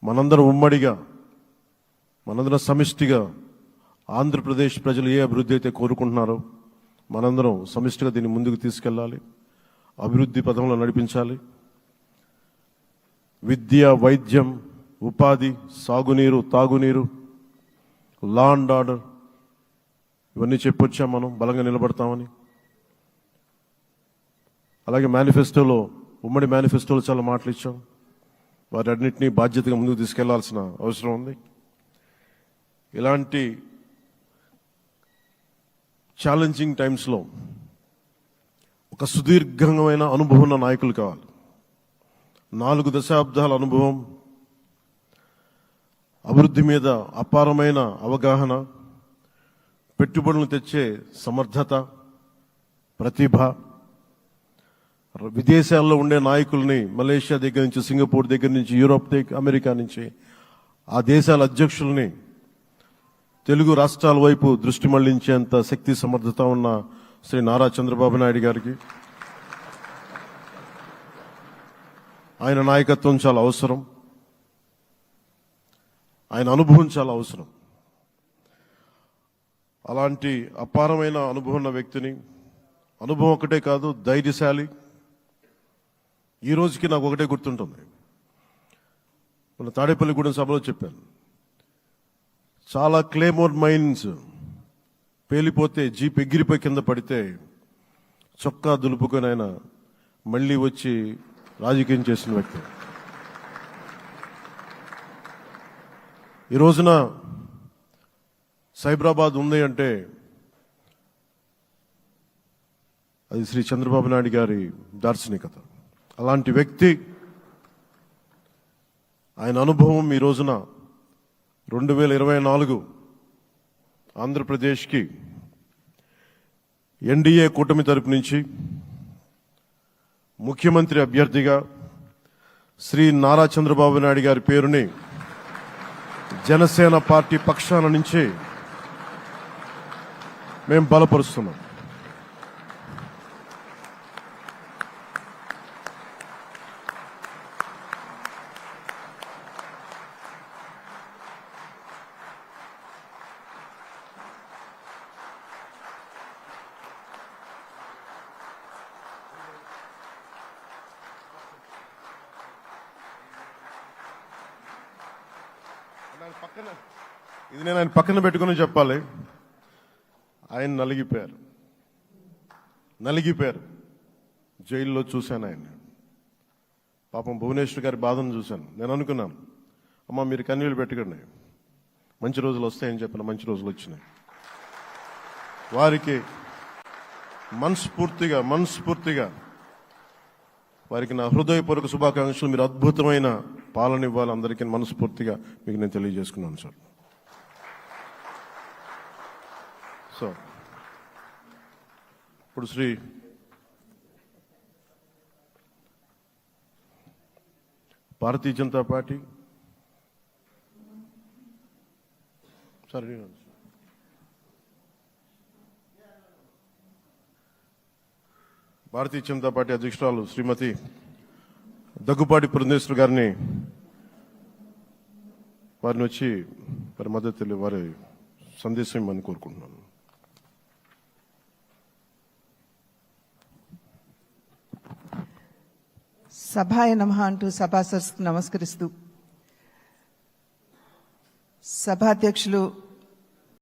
మనందరం ఉమ్మడిగా, మనందరం సమిష్టిగా ఆంధ్రప్రదేశ్ ప్రజలు ఏ అభివృద్ధి అయితే కోరుకుంటున్నారో మనందరం సమిష్టిగా దీన్ని ముందుకు తీసుకెళ్ళాలి, అభివృద్ధి పథంలో నడిపించాలి. విద్య, వైద్యం, ఉపాధి, సాగునీరు, తాగునీరు, లా అండ్ ఆర్డర్ ఇవన్నీ చెప్పొచ్చాం. మనం బలంగా నిలబడతామని. అలాగే మేనిఫెస్టోలో, ఉమ్మడి మేనిఫెస్టోలో చాలా మాటలు ఇచ్చాం. వాటన్నిటినీ బాధ్యతగా ముందుకు తీసుకెళ్లాల్సిన అవసరం ఉంది. ఇలాంటి ఛాలెంజింగ్ టైమ్స్లో ఒక సుదీర్ఘమైన అనుభవం ఉన్న నాయకులు కావాలి. 4 దశాబ్దాల అనుభవం, అభివృద్ధి మీద అపారమైన అవగాహన, పెట్టుబడులను తెచ్చే సమర్థత, ప్రతిభ, విదేశాల్లో ఉండే నాయకుల్ని, మలేషియా దగ్గర నుంచి, సింగపూర్ దగ్గర నుంచి, యూరోప్ దగ్గర, అమెరికా నుంచి ఆ దేశాల అధ్యక్షుల్ని తెలుగు రాష్ట్రాల వైపు దృష్టి మళ్లించేంత శక్తి, సమర్థత ఉన్న శ్రీ నారా చంద్రబాబు నాయుడు గారికి ఆయన నాయకత్వం చాలా అవసరం, ఆయన అనుభవం చాలా అవసరం. అలాంటి అపారమైన అనుభవం ఉన్న వ్యక్తిని, అనుభవం ఒకటే కాదు, ధైర్యశాలి. ఈ రోజుకి నాకు ఒకటే గుర్తుంటుంది. మన తాడేపల్లిగూడెం సభలో చెప్పాను, చాలా క్లేమోర్ మైన్స్ పేలిపోతే, జీప్ ఎగిరిపోయి కింద పడితే చొక్కా దులుపుకొని ఆయన మళ్ళీ వచ్చి రాజకీయం చేసిన వ్యక్తి. ఈ రోజున సైబరాబాద్ ఉంది అంటే అది శ్రీ చంద్రబాబు నాయుడు గారి దార్శనికత. అలాంటి వ్యక్తి, ఆయన అనుభవం ఈ రోజున 2024 ఆంధ్రప్రదేశ్కి ఎన్డీఏ కూటమి తరపు నుంచి ముఖ్యమంత్రి అభ్యర్థిగా శ్రీ నారా చంద్రబాబు నాయుడు గారి పేరుని జనసేన పార్టీ పక్షాన నుంచి మేము బలపరుస్తున్నాం. ఇది నేను ఆయన పక్కన పెట్టుకుని చెప్పాలి. ఆయన నలిగిపోయారు. జైల్లో చూశాను ఆయన. పాపం భువనేశ్వర్ గారి బాధను చూశాను. నేను అనుకున్నాను, అమ్మ మీరు కన్నీళ్ళు పెట్టకండి, మంచి రోజులు వస్తాయని చెప్పిన మంచి రోజులు వచ్చినాయి. వారికి మనస్ఫూర్తిగా వారికి నా హృదయపూర్వక శుభాకాంక్షలు. మీరు అద్భుతమైన పాలన ఇవ్వాలి అందరికీ మనస్ఫూర్తిగా మీకు నేను తెలియజేసుకున్నాను సార్. సో ఇప్పుడు శ్రీ భారతీయ జనతా పార్టీ అధ్యక్షురాలు శ్రీమతి దగ్గుపాటి పురంధేశ్వరి గారిని వచ్చి వారి మద్దతు వారి సందేశం ఇవ్వమని కోరుకుంటున్నాను. సభాయ నమః అంటూ సభాసదస్సుకు నమస్కరిస్తూ సభాధ్యక్షులు